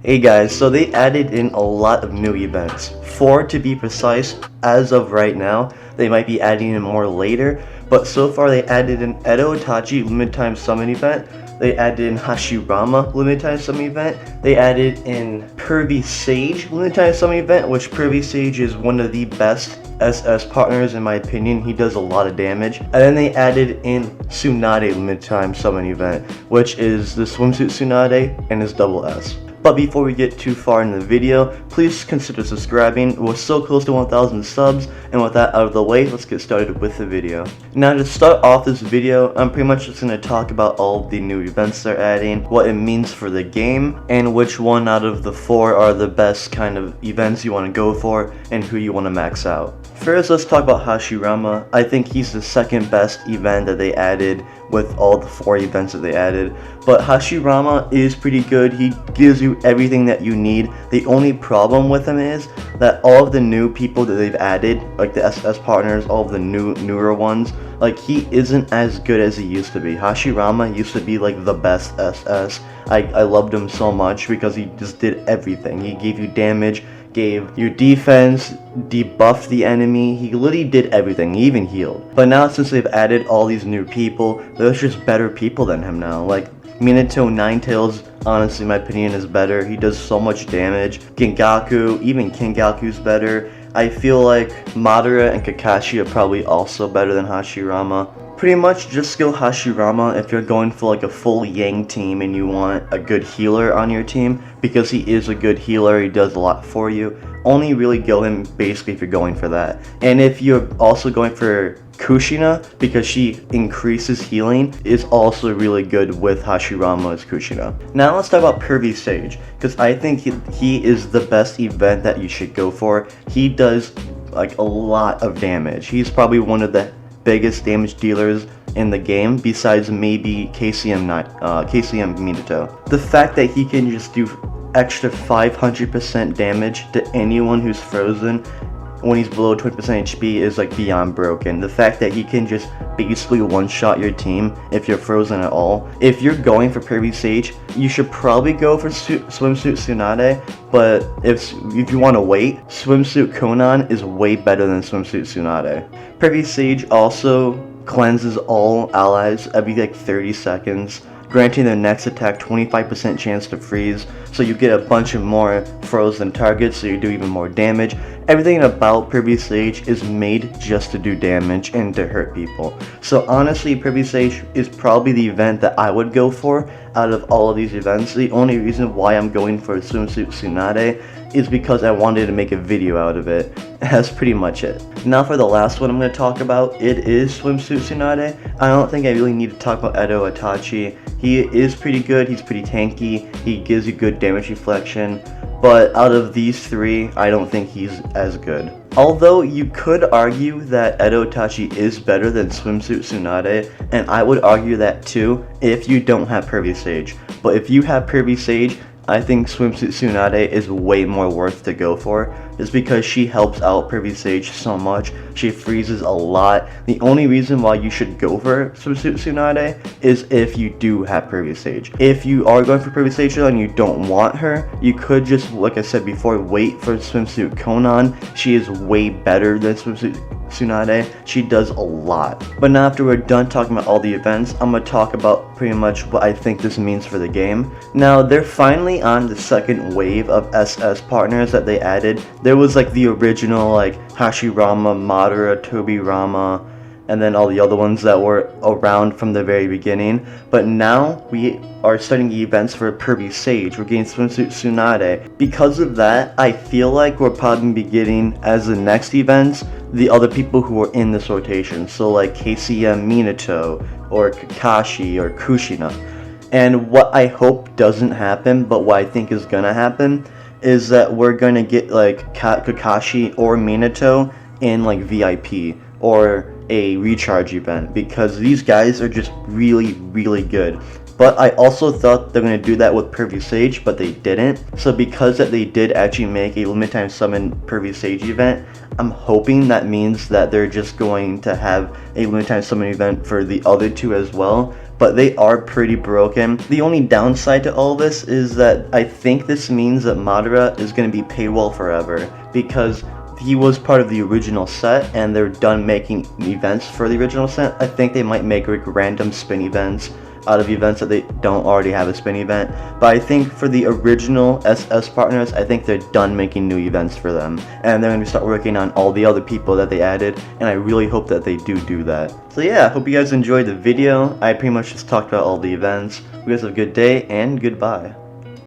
Hey guys, so they added in a lot of new events. 4 to be precise, as of right now. They might be adding in more later, but so far they added in Edo Itachi limited time summon event. They added in Hashirama limited time summon event. They added in Pervy Sage limited time summon event, which Pervy Sage is one of the best SS partners in my opinion. He does a lot of damage. And then they added in Tsunade limited time summon event, which is the swimsuit Tsunade and his double S. But before we get too far in the video, please consider subscribing. We're so close to 1,000 subs, and with that out of the way, let's get started with the video. Now to start off this video, I'm pretty much just going to talk about all of the new events they're adding, what it means for the game, and which one out of the 4 are the best kind of events you want to go for, and who you want to max out. First, let's talk about Hashirama. I think he's the second best event that they added with all the 4 events that they added. But Hashirama is pretty good. He gives you everything that you need. The only problem with him is that all of the new people that they've added, like the SS partners, all of the newer ones, like he isn't as good as he used to be. Hashirama used to be like the best SS. I loved him so much because he just did everything. He gave you damage, gave you defense, debuffed the enemy. He literally did everything. He even healed. But now since they've added all these new people, there's just better people than him now. Like Minato Ninetails, honestly in my opinion, is better. He does so much damage. Gengaku, even Kengaku's better. I feel like Madara and Kakashi are probably also better than Hashirama. Pretty much just go Hashirama if you're going for like a full Yang team and you want a good healer on your team, because he is a good healer, he does a lot for you. Only really go him basically if you're going for that. And if you're also going for Kushina, because she increases healing, is also really good with Hashirama as Kushina. Now let's talk about Pervy Sage, because I think he is the best event that you should go for. He does like a lot of damage. He's probably one of the biggest damage dealers in the game, besides maybe KCM Minato. The fact that he can just do extra 500% damage to anyone who's frozen when he's below 20% HP is like beyond broken. The fact that he can just basically one-shot your team if you're frozen at all. If you're going for Pervy Sage, you should probably go for swimsuit Tsunade, but if you want to wait, swimsuit Conan is way better than swimsuit Tsunade. Pervy Sage also cleanses all allies every like 30 seconds, granting their next attack 25% chance to freeze, so you get a bunch of more frozen targets, so you do even more damage. Everything about Pervy Sage is made just to do damage and to hurt people. So honestly, Pervy Sage is probably the event that I would go for out of all of these events. The only reason why I'm going for swimsuit Tsunade is because I wanted to make a video out of it. That's pretty much it. Now for the last one I'm going to talk about, it is swimsuit Tsunade. I don't think I really need to talk about Edo Itachi. He is pretty good, he's pretty tanky, he gives you good damage reflection, but out of these 3, I don't think he's as good. Although you could argue that Edo Itachi is better than swimsuit Tsunade, and I would argue that too if you don't have Pervy Sage. But if you have Pervy Sage, I think swimsuit Tsunade is way more worth to go for, just because she helps out Pervy Sage so much. She freezes a lot. The only reason why you should go for swimsuit Tsunade is if you do have Pervy Sage. If you are going for Pervy Sage and you don't want her, you could just, like I said before, wait for swimsuit Conan. She is way better than swimsuit Tsunade. She does a lot. But now after we're done talking about all the events, I'm going to talk about pretty much what I think this means for the game. Now they're finally on the second wave of SS partners that they added. There was like the original like Hashirama, Madara, Tobirama, and then all the other ones that were around from the very beginning. But now we are starting events for Pervy Sage. We're getting swimsuit Tsunade. Because of that, I feel like we're probably going to be getting, as the next events, the other people who are in this rotation. So like KCM Minato, or Kakashi, or Kushina. And what I hope doesn't happen, but what I think is gonna happen, is that we're gonna get like Kakashi or Minato in like VIP, or a recharge event, because these guys are just really, really good. But I also thought they're going to do that with Pervy Sage, but they didn't. So because that they did actually make a limited time summon Pervy Sage event, I'm hoping that means that they're just going to have a limited time summon event for the other two as well. but they are pretty broken. The only downside to all this is that I think this means that Madara is going to be paywall forever, because he was part of the original set and they're done making events for the original set. I think they might make like random spin events out of events that they don't already have a spin event, but I think for the original SS partners, I think they're done making new events for them, and they're going to start working on all the other people that they added, and I really hope that they do that. So yeah, hope you guys enjoyed the video. I pretty much just talked about all the events. You guys have a good day, and goodbye.